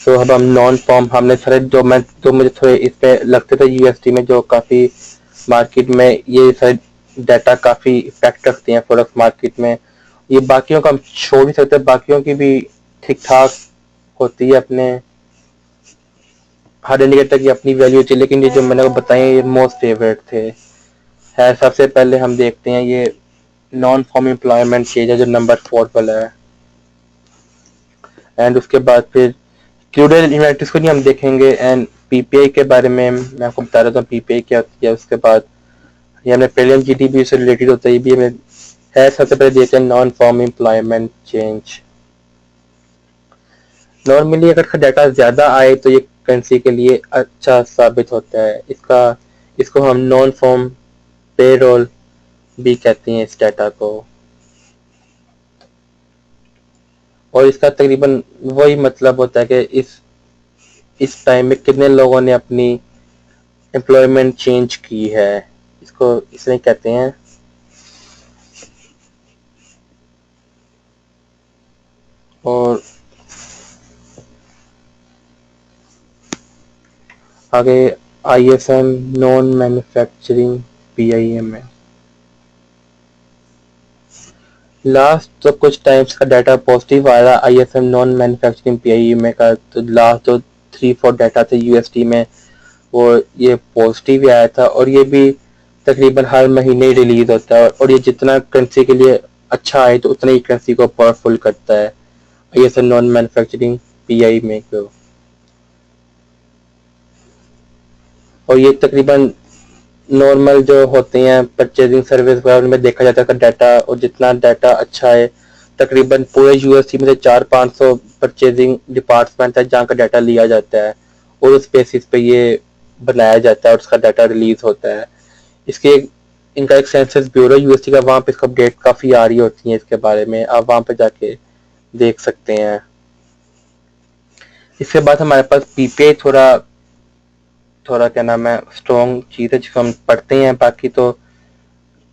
तो अब हम नॉन फॉर्म, हमने सारे जो मुझे थोड़े इस पे लगते थे यूएसटी में, जो काफ़ी मार्केट में ये सारे डाटा काफ़ी इफेक्ट रखते हैं फॉरेक्स मार्केट में। ये बाकियों का हम छोड़ भी सकते हैं, बाकियों की भी ठीक ठाक होती है, अपने हर इंडिकेटर की अपनी वैल्यू होती है, लेकिन ये जो मैंने बताए ये मोस्ट फेवरेट थे। है सबसे पहले हम देखते हैं ये नॉन फॉर्म एम्प्लॉयमेंट चेंज है जो नंबर 4 वाला है। एंड उसके बाद फिर क्यूडल इन्वेंट्रीज को नहीं हम देखेंगे। एंड पीपीआई के बारे में मैं आपको बता रहा था पीपीआई क्या होती है। उसके बाद ये हमने प्रीलियम जीडीपी से रिलेटेड होता है, ये भी हमें है। सबसे पहले देखते हैं non farm employment change. Normally अगर डाटा ज्यादा आए तो ये करेंसी के लिए अच्छा साबित होता है। इसको हम नॉन फॉर्म पेरोल भी कहते हैं इस डाटा को। और इसका तकरीबन वही मतलब होता है कि इस टाइम में कितने लोगों ने अपनी एम्प्लॉयमेंट चेंज की है, इसको इसलिए कहते हैं। और आगे आईएसएम नॉन मैन्युफैक्चरिंग पीआईएम है। लास्ट तो कुछ टाइम्स का डाटा पॉजिटिव आ रहा आईएसएम नॉन मैन्युफैक्चरिंग पीआईएम का। तो लास्ट जो 3-4 डाटा थे यूएसडी में वो ये पॉजिटिव ही आया था। और ये भी तकरीबन हर महीने रिलीज होता है। और ये जितना करेंसी के लिए अच्छा है तो उतना ही करेंसी को पावरफुल करता है आईएसएम नॉन मैन्युफैक्चरिंग पीआई में को। और ये तकरीबन नॉर्मल जो होते हैं परचेजिंग सर्विस वगैरह उनमें देखा जाता है डाटा। और जितना डाटा अच्छा है तकरीबन पूरे यूएससी में से 400-500 परचेजिंग डिपार्टमेंट है जहाँ का डाटा लिया जाता है और उस बेसिस पे ये बनाया जाता है और उसका डाटा रिलीज होता है। इसके इनका एक सेंसस ब्यूरो यूएससी का, वहाँ पे इसका अपडेट काफ़ी आ रही होती है इसके बारे में, आप वहाँ पे जाके देख सकते हैं। इसके बाद हमारे पास पीपीआई थोड़ा थोड़ा क्या नाम है स्ट्रॉन्ग चीज़ है जिसको हम पढ़ते हैं। बाकी तो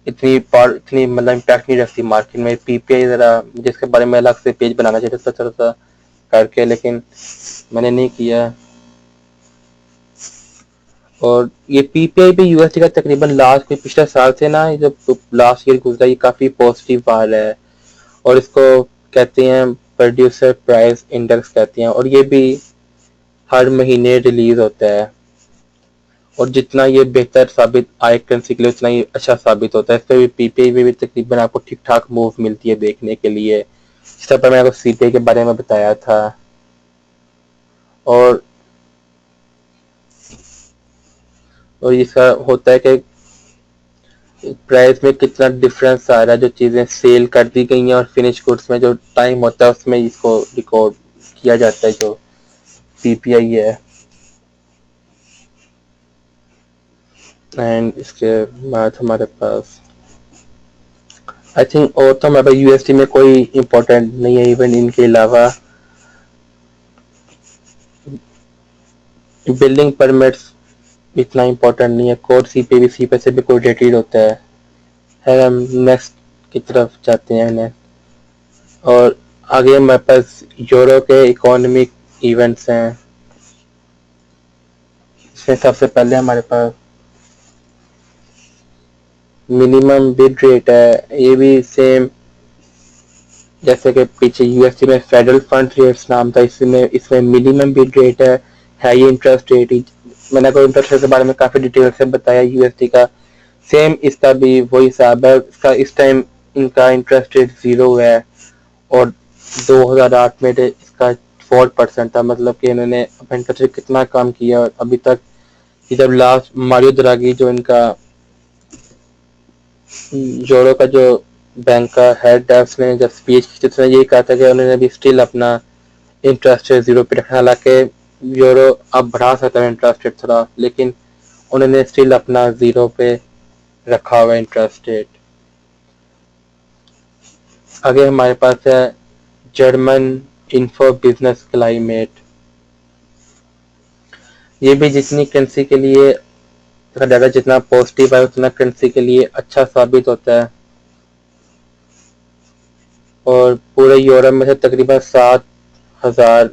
इतनी मतलब इम्पैक्ट नहीं रखती मार्केट में। पीपीआई जरा जिसके बारे में अलग से पेज बनाना चाहिए था थोड़ा सा करके, लेकिन मैंने नहीं किया। और ये पीपीआई भी यूएसडी का तकरीबन लास्ट कोई पिछले साल से ना, ये जो लास्ट ईयर गुजरा ये काफी पॉजिटिव आ रहा है। और इसको कहते हैं प्रोड्यूसर प्राइस इंडेक्स कहते हैं। और ये भी हर महीने रिलीज होता है। और जितना ये बेहतर साबित आय करेंसी के लिए उतना ही अच्छा साबित होता है। इस पर भी पीपीआई में भी तकरीबन आपको ठीक ठाक मूव मिलती है देखने के लिए, जिस तरह पर मैंने आपको सीपीआई के बारे में बताया था। और इसका होता है कि प्राइस में कितना डिफरेंस आ रहा है, जो चीज़ें सेल कर दी गई हैं और फिनिश गुड्स में जो टाइम होता है उसमें इसको रिकॉर्ड किया जाता है जो पीपीआई है। एंड इसके बाद हमारे पास आई थिंक और तो हमारे पास यूएसडी में कोई इम्पोर्टेंट नहीं है इवन इनके अलावा। बिल्डिंग परमिट्स इतना इम्पोर्टेंट नहीं है। कोड सी पे से भी कोई रिलेटेड होता है। हम नेक्स्ट की तरफ जाते हैं नेक्स्ट। और आगे हमारे पास यूरो के इकोनॉमिक इवेंट्स हैं। इसमें सबसे पहले हमारे पास मिनिमम बिड रेट है। ये भी सेम जैसे कि पीछे यूएसडी में फेडरल फंड रेट्स नाम था, इसमें मिनिमम बिड रेट है। हाई इंटरेस्ट रेट मैंने आपको इंटरेस्ट रेट के बारे में काफ़ी डिटेल से बताया यूएसडी का। सेम इसका भी वही हिसाब है। इसका इस टाइम इनका इंटरेस्ट रेट 0 है और 2008 में इसका 4% था। मतलब कि इन्होंने अपना इंटरेस्ट रेट कितना कम किया। और अभी तक जब लास्ट मारियो द्रागी जो इनका यूरो का जो बैंक का हेड है, उसने जब स्पीच की उसने यही कहा था कि उन्होंने भी स्टिल अपना इंटरेस्ट रेट 0 पे रखा। हालांकि यूरो अब बढ़ा सकता है इंटरेस्ट रेट थोड़ा, लेकिन उन्होंने स्टिल अपना 0 पे रखा हुआ इंटरेस्ट रेट। आगे हमारे पास है जर्मन इन्फो बिजनेस क्लाइमेट। ये भी जितनी करेंसी के लिए डाटा जितना पॉजिटिव है उतना करेंसी के लिए अच्छा साबित होता है। और पूरे यूरोप में से तकरीबन 7,000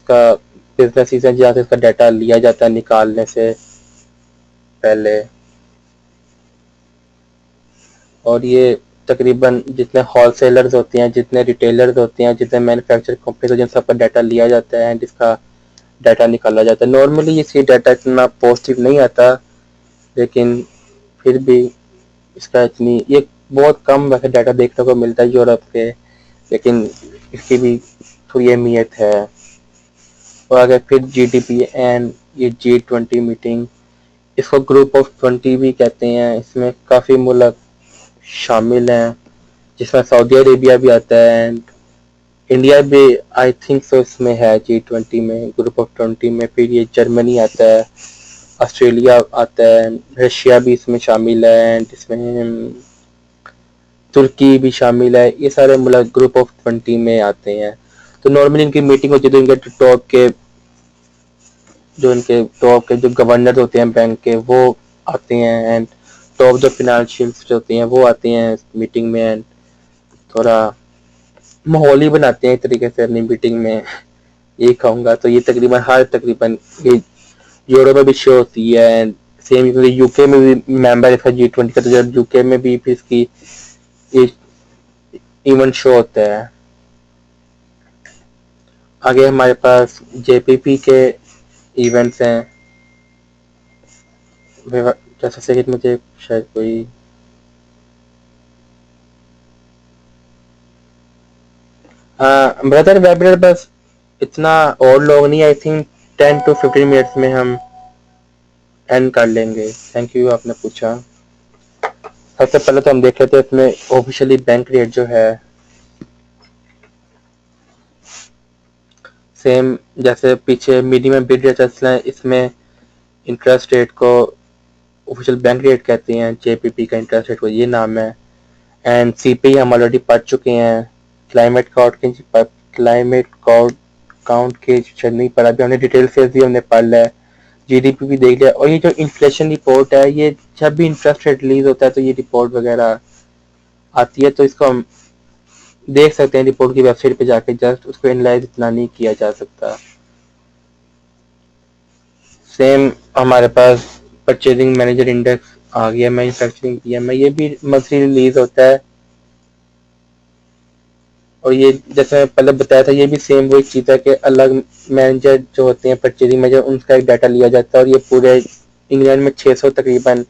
का बिजनेस है जहाँ से इसका डाटा लिया जाता है निकालने से पहले। और ये तकरीबन जितने होलसेलर्स होते हैं, जितने रिटेलर्स होते हैं, जितने मैन्युफैक्चर कंपनीज होती हैं, सब का डाटा लिया जाता है एंड इसका डाटा निकाला जाता है। नॉर्मली इसकी डाटा इतना पॉजिटिव नहीं आता, लेकिन फिर भी इसका इतनी ये बहुत कम वैसे डाटा देखने को मिलता है यूरोप के, लेकिन इसकी भी थोड़ी अहमियत है। और अगर फिर जीडीपी एंड ये G20 मीटिंग, इसको ग्रुप ऑफ 20 भी कहते हैं। इसमें काफ़ी मुल्क शामिल हैं, जिसमें सऊदी अरेबिया भी आता है एंड इंडिया भी आई थिंक सो इसमें है G20 में, ग्रुप ऑफ 20 में। फिर ये जर्मनी आता है, ऑस्ट्रेलिया आता है, रशिया भी इसमें शामिल है एंड इसमें तुर्की भी शामिल है। ये सारे मुल्क ग्रुप ऑफ 20 में आते हैं। तो नॉर्मली इनकी मीटिंग होती है तो इनके टॉप के जो गवर्नर होते हैं बैंक के वो आते हैं एंड टॉप जो फिनेंशियल्स होते हैं वो आते हैं मीटिंग में एंड थोड़ा माहौल ही बनाते हैं एक तरीके से अपनी मीटिंग में, ये कहूँगा। तो ये तकरीबन ये यूरोप में भी शो होती है एंड सेम यूके में भी मेंबर इसका G20 का। तो जब यूके में भी फिर इसकी इवेंट शो होता है। आगे हमारे पास JPP के इवेंट्स हैं। जैसा से कि मुझे शायद कोई ब्रदर वेबिनार बस इतना और लोग नहीं, आई थिंक 10 to 15 मिनट्स में हम एंड कर लेंगे। थैंक यू आपने पूछा। सबसे पहले तो हम देख लेते हैं इसमें ऑफिशियली बैंक रेट जो है। सेम जैसे पीछे मिनिमम बिड रेट है, इसमें इंटरेस्ट रेट को ऑफिशियल बैंक रेट कहते हैं। JPP का इंटरेस्ट रेट को ये नाम है एंड CPI हम ऑलरेडी पढ़ चुके हैं। क्लाइमेट काउंट के शायद नहीं पढ़ा, भी हमने डिटेल से भी हमने पढ़ लिया है। GDP भी देख लिया। और ये जो इन्फ्लेशन रिपोर्ट है, ये जब भी इंटरेस्ट रेट रिलीज होता है तो ये रिपोर्ट वगैरह आती है, तो इसको हम देख सकते हैं रिपोर्ट की वेबसाइट पे जाके। जस्ट उसको एनालाइज इतना नहीं किया जा सकता। सेम हमारे पास परचेजिंग मैनेजर इंडेक्स आ गया, मैन्युफैक्चरिंग PMI, ये भी मंथली रिलीज होता है। और ये जैसे मैं पहले बताया था, ये भी सेम वही चीज़ है कि अलग मैनेजर जो होते हैं परचेजिंग मैनेजर, उनका एक डाटा लिया जाता है। और ये पूरे इंग्लैंड में 600 तकरीबन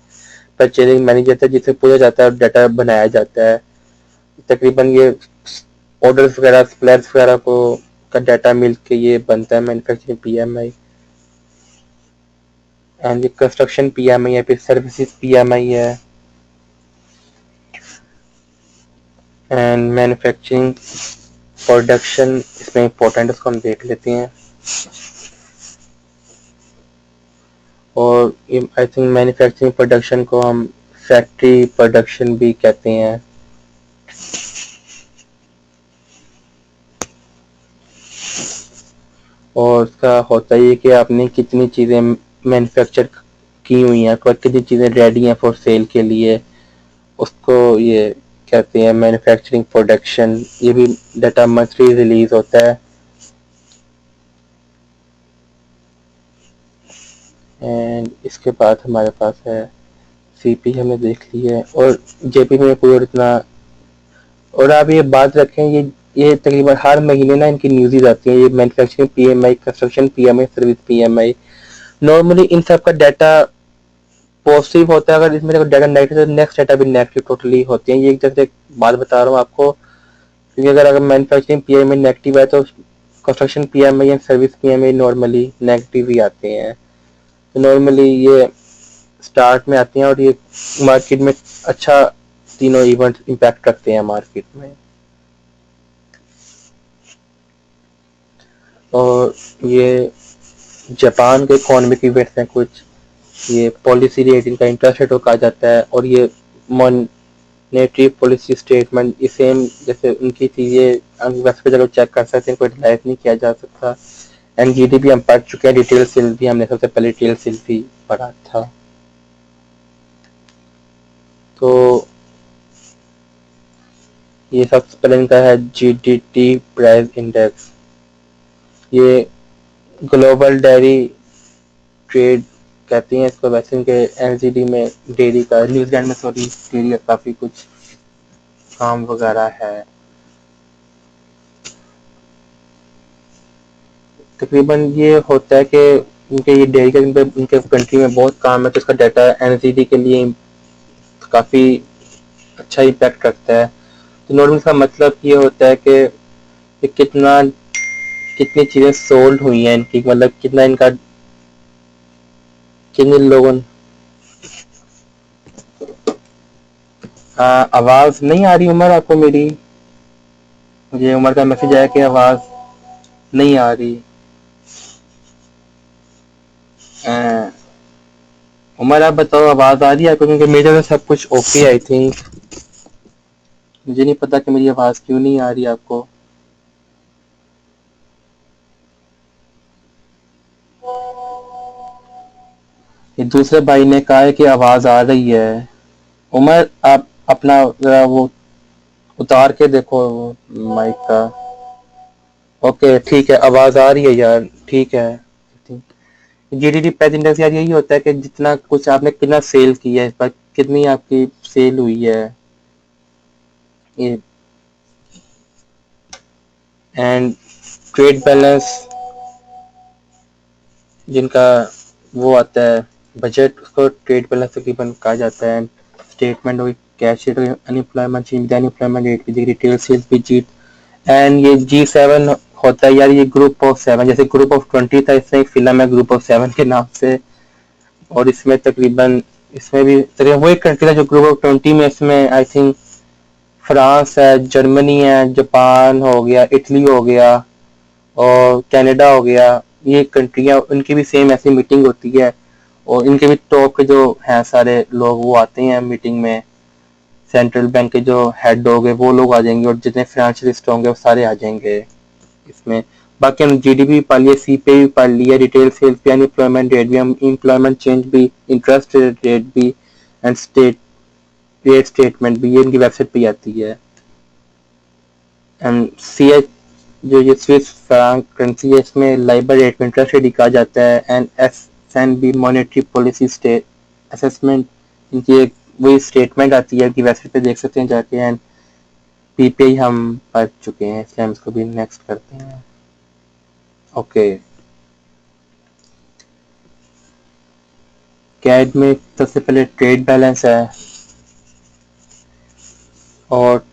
परचेजिंग मैनेजर था जिसे पूछा जाता है और डाटा बनाया जाता है। तकरीबन ये ऑर्डर्स वगैरह सप्लायर्स वगैरह को का डाटा मिल के ये बनता है मैन्युफैक्चरिंग PMI। एंड ये कंस्ट्रक्शन PMI है, फिर सर्विसेज PMI है एंड मैन्युफैक्चरिंग प्रोडक्शन इसमें इम्पोर्टेंट, उसको हम देख लेते हैं। और आई थिंक मैन्युफैक्चरिंग प्रोडक्शन को हम फैक्ट्री प्रोडक्शन भी कहते हैं। और उसका होता है कि आपने कितनी चीज़ें मैन्युफैक्चर की हुई हैं, कितनी चीज़ें रेडी हैं फॉर सेल के लिए, उसको ये कहते हैं मैन्युफैक्चरिंग प्रोडक्शन। ये भी डाटा मंथली रिलीज होता है। एंड इसके बाद हमारे पास है CP, हमने देख ली है। और JP में कोई और इतना, और आप ये बात रखें, ये तकरीबन हर महीने ना इनकी न्यूज़ आती है। ये manufacturing PMI, construction PMI, service PMI normally इन सब का डाटा पॉजिटिव होता है, अगर इसमें डाटा नेगेटिव है तो नेक्स्ट डाटा भी नेगेटिव टोटली होते हैं। ये एक जैसे बात बता रहा हूँ आपको, क्योंकि अगर मैन्युफैक्चरिंग पीएमआई नेगेटिव है तो कंस्ट्रक्शन पीएमआई या सर्विस पीएमआई नॉर्मली नेगेटिव ही आते हैं। तो नॉर्मली ये स्टार्ट में आते हैं और ये मार्केट में अच्छा तीनों इवेंट इम्पैक्ट रखते हैं मार्केट में। और ये जापान के इकोनॉमिक इवेंट्स हैं कुछ, ये पॉलिसी रेटिंग का इंटरेस्ट रेट कहा जाता है, और ये मॉनेटरी पॉलिसी स्टेटमेंट ये सेम जैसे उनकी थी, ये वेबसाइट पर चेक कर सकते हैं, कोई रिलाइज नहीं किया जा सकता। एंड जीडीपी हम पढ़ चुके हैं, रिटेल सेल भी हमने सबसे पहले रिटेल सेल भी पढ़ा था। तो ये सबसे पहले इनका है जीडीटी प्राइस इंडेक्स, ये ग्लोबल डेयरी ट्रेड कहती हैं इसको, वैसे इनके एलजीडी में डेयरी का, न्यूजीलैंड में सॉरी डेयरी का काफी कुछ काम वगैरह है। तकरीबन ये होता है कि उनके ये डेयरी का उनके कंट्री में बहुत काम है, तो इसका डाटा एनजीडी के लिए काफी अच्छा इम्पैक्ट रखता है। तो नॉर्मल का मतलब ये होता है कि कितनी चीजें सोल्ड हुई हैं इनकी, मतलब कितना इनका, कितने लोगों। आवाज नहीं आ रही उमर आपको मेरी? मुझे उमर का मैसेज आया कि आवाज नहीं आ रही। उमर आप बताओ आवाज आ रही है आपको? क्योंकि मेरे में सब कुछ ओके आई थिंक, मुझे नहीं पता कि मेरी आवाज क्यों नहीं आ रही आपको। ये दूसरे भाई ने कहा है कि आवाज आ रही है। उमर आप अपना जरा वो उतार के देखो माइक का। ओके ठीक है, आवाज आ रही है यार, ठीक है। जीडीपी प्राइस इंडेक्स यार यही होता है कि जितना कुछ आपने कितना सेल किया है, इस पर कितनी आपकी सेल हुई है ये। एंड ट्रेड बैलेंस जिनका वो आता है बजट, उसको ट्रेड बैलेंस तकरीबन कहा जाता है। स्टेटमेंट हो, cash rate, unemployment, unemployment rate भी, रिटेल सेल्स भी जीत। एंड ये G7 होता है यार, ये ग्रुप ऑफ 7, जैसे ग्रुप ऑफ 20 था, इसमें एक फिल्म है ग्रुप ऑफ 7 के नाम से। और इसमें तकरीबन इसमें भी तकरीबन वो एक कंट्री था जो ग्रुप ऑफ 20 में, इसमें आई थिंक फ्रांस है, जर्मनी है, जापान हो गया, इटली हो गया और कनाडा हो गया। ये कंट्रियां, उनकी भी सेम ऐसी मीटिंग होती है, और इनके भी टॉप के जो हैं सारे लोग वो आते हैं मीटिंग में। सेंट्रल बैंक के जो हेड होंगे वो लोग आ जाएंगे, और जितने फाइनेंशियलिस्ट होंगे वो सारे आ जाएंगे इसमें। बाकी हम जीडीपी भी पढ़ लिया, सीपीआई भी पढ़ लिया, रिटेल सेल्स भी, अनएम्प्लॉयमेंट रेट भी, हम एम्प्लॉयमेंट चेंज भी, इंटरेस्ट रेट भी, एंड रेट स्टेटमेंट भी, ये इनकी वेबसाइट पे आती है। एंड सीएच जो ये स्विस फ्रांक करेंसी है, इसमें लाइबर रेट में इंटरेस्ट रेट कहा जाता है। And SNB monetary policy state assessment, इनकी एक वही स्टेटमेंट आती है कि वेबसाइट पे देख सकते हैं जाके। एंड पीपीआई हम पढ़ चुके हैं, इसलिए हम इसको भी नेक्स्ट करते हैं। ओके, कैड में सबसे पहले ट्रेड बैलेंस है, और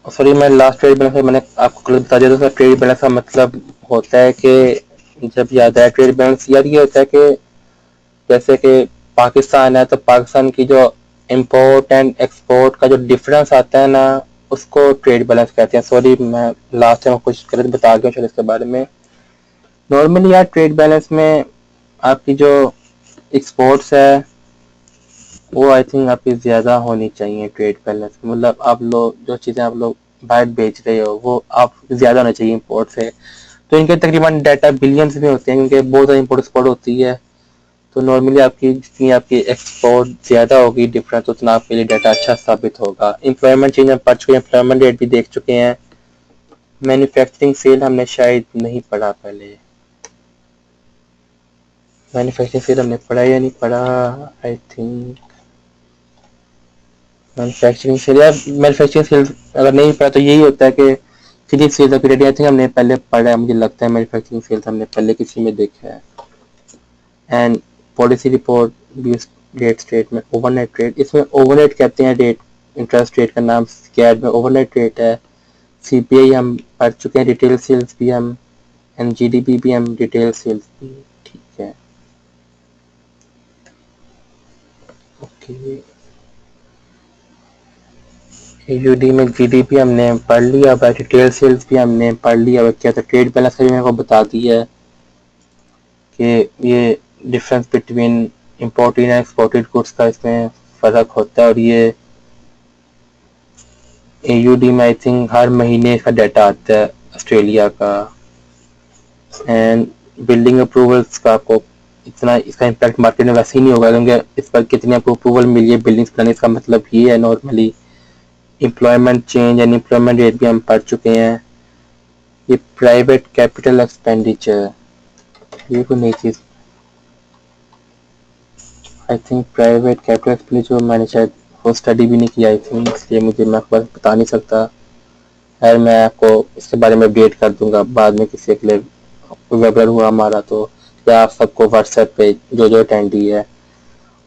सॉरी मैं लास्ट ट्रेड बैलेंस मैंने आपको कल बता दिया था। ट्रेड बैलेंस का मतलब होता है कि जब याद है ट्रेड बैलेंस यार, ये होता है कि जैसे कि पाकिस्तान है तो पाकिस्तान की जो इम्पोर्ट एंड एक्सपोर्ट का जो डिफरेंस आता है ना, उसको ट्रेड बैलेंस कहते हैं। सॉरी मैं लास्ट टाइम कुछ गलत बता गया चलो इसके बारे में। नॉर्मली यार ट्रेड बैलेंस में आपकी जो एक्सपोर्ट्स है वो आई थिंक आपकी ज़्यादा होनी चाहिए ट्रेड बैलेंस, मतलब आप लोग जो चीज़ें आप लोग बाहर बेच रहे हो वो आप ज़्यादा होना चाहिए इम्पोर्ट से। तो इनके तकरीबन डाटा बिलियंस में होते हैं, क्योंकि बहुत ज़्यादा इम्पोर्ट एक्सपोर्ट होती है। तो नॉर्मली आपकी जितनी आपकी एक्सपोर्ट ज़्यादा होगी डिफरेंस, उतना आपके लिए डाटा अच्छा साबित होगा। एम्प्लॉयमेंट चेंज हम पढ़ चुके हैं, एम्प्लॉयमेंट रेट भी देख चुके हैं। मैन्युफैक्चरिंग सेल हमने शायद नहीं पढ़ा पहले, मैन्युफैक्चरिंग सेल हमने पढ़ा या नहीं पढ़ा, आई थिंक मैन्युफैक्चरिंग सेल, या मैन्युफैक्चरिंग सेल अगर नहीं पढ़ा तो यही होता है कि फिनिश सेल का पीरियड, आई थिंक हमने पहले पढ़ा है, मुझे लगता है मैन्युफैक्चरिंग सेल्स हमने पहले किसी में देखा है। एंड पॉलिसी रिपोर्ट भी डेट रेट में ओवरनाइट रेट, इसमें ओवरनाइट कहते हैं रेट, इंटरेस्ट रेट का नाम स्कैड में ओवरनाइट रेट है। सीपीआई हम पढ़ चुके हैं, रिटेल सेल्स भी हम, एंड जीडीपी भी हम, रिटेल सेल्स भी। ठीक है, ओके। एयूडी में जीडीपी हमने पढ़ लिया, अब रिटेल सेल्स भी हमने पढ़ लिया। अब क्या था, ट्रेड बैलेंस का भी मेरे को बता दिया है कि ये difference between imported and exported goods का इसमें फ़र्क होता है। और ये एयूडी में आई थिंक हर महीने इसका डाटा आता है ऑस्ट्रेलिया का। एंड बिल्डिंग अप्रूवल्स का आपको इतना इसका इम्पैक्ट मार्केट में वैसे ही नहीं होगा, क्योंकि इस पर कितनी आपको अप्रूवल मिली है बिल्डिंग्स बनाने, इसका मतलब ये है normally. Employment change and employment rate भी हम पढ़ चुके हैं। ये प्राइवेट कैपिटल एक्सपेंडिचर, ये कोई नई चीज़, I think private capital expenditure मैंने शायद वो स्टडी भी नहीं किया आई थिंक, इसलिए मुझे मैं आपको बता नहीं सकता। खैर मैं आपको इसके बारे में अपडेट कर दूंगा बाद में किसी के लिए वेबिनार हुआ हमारा तो, या आप सबको व्हाट्सएप पे जो अटेंडी है,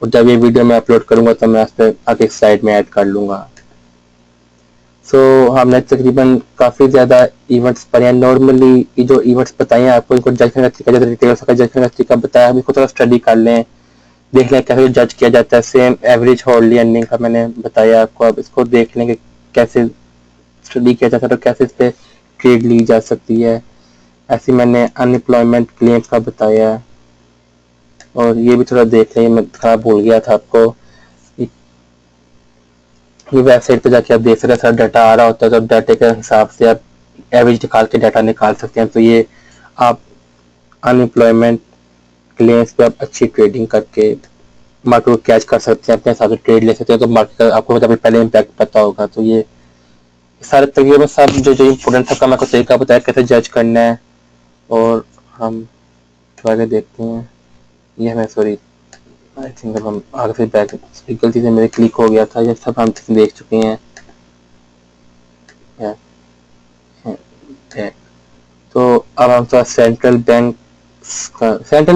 और जब ये वीडियो मैं अपलोड करूंगा तो मैं उस पर आगे साइड में ऐड कर लूँगा। सो हमने तकरीबन काफ़ी ज़्यादा इवेंट्स पढ़े हैं। नॉर्मली ये जो इवेंट्स बताए हैं आपको, इनको जज करने का तरीका, जैसे डिटेल्स का जज करने का तरीका बताया, हम इसको थोड़ा स्टडी कर लें, देख लें कैसे जज किया जाता है। सेम एवरेज होल्डली अर्निंग का मैंने बताया आपको, अब इसको देख लें कि कैसे स्टडी किया जाता है, तो कैसे इस पर ट्रेड ली जा सकती है। ऐसे मैंने अनएम्प्लॉयमेंट क्लेम्स का बताया है, और ये भी थोड़ा देख लें, मैं थोड़ा भूल गया था आपको। ये वेबसाइट पे जाके आप देख सकते हैं, सारा डाटा आ रहा होता है, तो डाटे के हिसाब से आप एवरेज निकाल के डाटा निकाल सकते हैं। तो ये आप अनएम्प्लॉयमेंट क्लेम्स पे आप अच्छी ट्रेडिंग करके मार्केट को कैच कर सकते हैं, अपने हिसाब से ट्रेड ले सकते हैं। तो मार्केट का आपको पहले इम्पैक्ट पता होगा। तो ये सारे तरीके सब जो इम्पोर्टेंट सबका मेरे को तरीका बताया कैसे जज करना है। और हम आगे देखते हैं, ये हमें सॉरी आई थिंक अब हम आगे से बैक गलती से मेरे क्लिक हो गया था, ये सब हम देख चुके हैं। तो अब हम थोड़ा सेंट्रल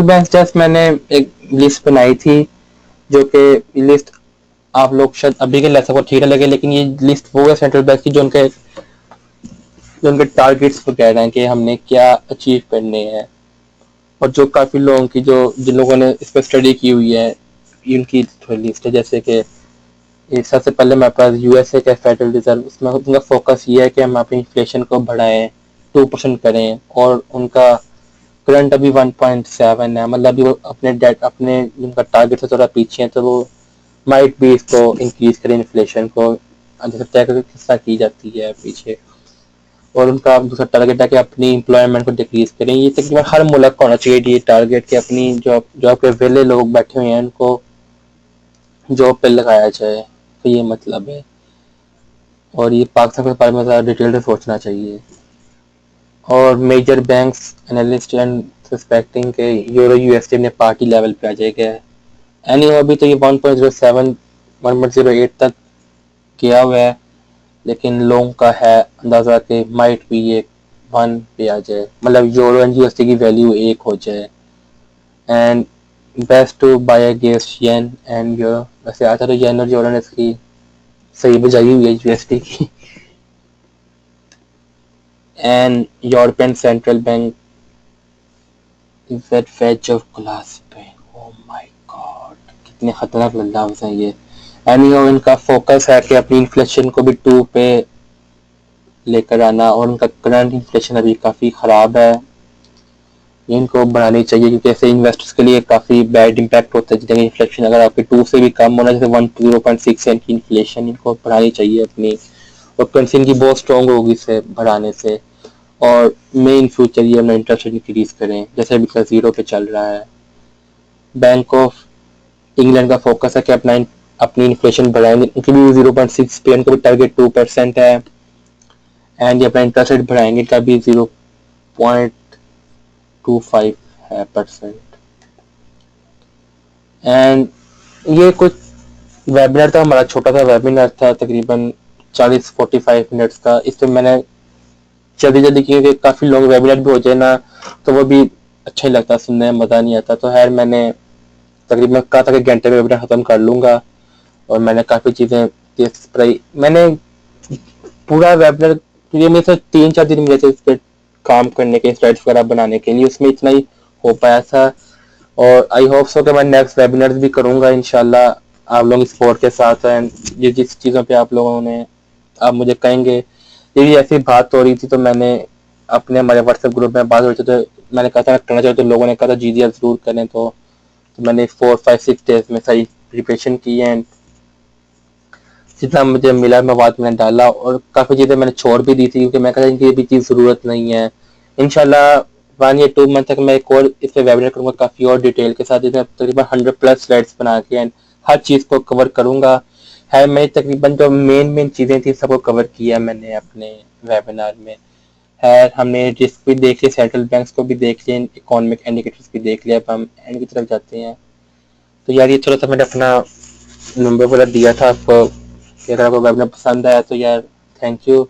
बैंक जस्ट मैंने एक लिस्ट बनाई थी, जो कि लिस्ट आप लोग शायद अभी के लेसन को ठीक है लगे, लेकिन ये लिस्ट वो है सेंट्रल बैंक की जो उनके टारगेट्स पर कह रहे हैं कि हमने क्या अचीव करने हैं। और जो काफ़ी लोगों की जिन लोगों ने इस पर स्टडी की हुई है, इनकी थोड़ी लिस्ट है। जैसे कि सबसे पहले मेरे पास यूएसए का फेडरल रिजर्व, उसमें उनका फोकस ये है कि हम अपनी इन्फ्लेशन को बढ़ाएं, 2% करें। और उनका करंट अभी 1.7 है, मतलब अभी वो अपने उनका टारगेट से थोड़ा पीछे है, तो वो माइट भी इसको इंक्रीज करें इन्फ्लेशन को, जैसे तय करके किस तरह की जाती है पीछे। और उनका दूसरा टारगेट है कि अपनी एम्प्लॉयमेंट को डिक्रीज करें। ये तकरीबन हर मुल्क का होना चाहिए ये टारगेट, कि अपनी जॉब के वेले लोग बैठे हुए हैं उनको जॉब पे लगाया जाए। तो ये मतलब है, और ये पाकिस्तान के बारे में ज़्यादा डिटेल से सोचना चाहिए। और major banks analyst and suspecting के यूरो यूएसडी ने पार्टी लेवल पे आ जाएगा। एनी अभी तो ये 1.07 1.08 तक किया हुआ है, लेकिन लोगों का है अंदाज़ा कि माइट भी ये 1 पे आ जाए, मतलब यूरो एंड यूएसडी की वैल्यू 1 हो जाए। And best to buy against yen and euro, वैसे आता तो येन और यूरो ने इसकी सही बजाई हुई है यूएसडी की। And European central bank is at wedge of glass पे, ओह माय गॉड, कितने खतरनाक लफ्ज़ हैं ये। एनीहो इनका फोकस है कि अपनी इन्फ्लेशन को भी 2 पे लेकर आना, और उनका करंट इन्फ्लेशन अभी काफ़ी ख़राब है, इनको बढ़ानी चाहिए, क्योंकि ऐसे इन्वेस्टर्स के लिए काफ़ी बैड इम्पैक्ट होता है। जितनी इन्फ्लेशन अगर आपके 2 से भी कम होना, जैसे 0.6 की इन्फ्लेशन, इनको बढ़ानी चाहिए अपनी, और करेंसी इनकी बहुत स्ट्रॉन्ग होगी इसे बढ़ाने से। और मेन फ्यूचर ये अपना इंटरेस्ट रेट इंक्रीज करें, जैसे अभी का 0 पे चल रहा है। बैंक ऑफ इंग्लैंड का फोकस है कि अपनी इन्फ्लेशन बढ़ाएंगे, उनकी भी 0.6 पे, उनका भी टारगेट 2% है। एंड ये अपना इंटरेस्ट रेट बढ़ाएंगे, का भी 0.25 है परसेंट। एंड ये कुछ वेबिनार था, हमारा छोटा सा वेबिनार था तकरीबन 40-45 मिनट्स का। इस पर मैंने जल्दी जल्दी क्योंकि काफ़ी लॉन्ग वेबिनार भी हो जाए ना, तो वो भी अच्छा ही लगता, सुनने में मज़ा नहीं आता। तो खैर मैंने तकरीबन कहा था कि घंटे में वेबिनार ख़त्म कर लूँगा और मैंने काफ़ी चीज़ें टेस्ट कराई। मैंने पूरा वेबिनार ये मेरे से 3-4 दिन मिले थे इस पे काम करने के, स्लाइड्स वगैरह बनाने के लिए, उसमें इतना ही हो पाया था। और आई होप सो कि मैं नेक्स्ट वेबिनार भी करूँगा इंशाल्लाह आप लोगों की सपोर्ट के साथ। एंड जिस जिस चीज़ों पे आप लोगों ने आप मुझे कहेंगे, यदि ऐसी बात हो रही थी तो मैंने अपने हमारे व्हाट्सएप ग्रुप में बात हो रही थी, तो मैंने कहा था करना चाहिए, तो लोगों ने कहा था जी आप ज़रूर करें। तो मैंने 4-5-6 डेज में सही प्रिपरेशन की है एंड जितना मुझे मिला मैं बात मैंने डाला, और काफ़ी चीज़ें मैंने छोड़ भी दी थी क्योंकि मैं कहता इनकी ये भी चीज़ ज़रूरत नहीं है। इंशाल्लाह 1 या 2 मंथ तक मैं एक और इस पे वेबिनार करूँगा काफ़ी और डिटेल के साथ, जिसमें तकरीबन 100+ स्लाइड्स बना के एंड हर चीज़ को कवर करूँगा। है मैंने तकरीबन जो मेन चीज़ें थी सबको कवर किया मैंने अपने वेबिनार में। है हमने रिस्क भी देख लिया, सेंट्रल बैंक्स को भी देख लिया, इकोनॉमिक इंडिकेटर्स भी देख लिया। अब हम एंड की तरफ जाते हैं। तो यार ये थोड़ा सा मैंने अपना नंबर वगैरह दिया था आपको कि अगर आपको वेबिनार पसंद आया तो यार थैंक यू।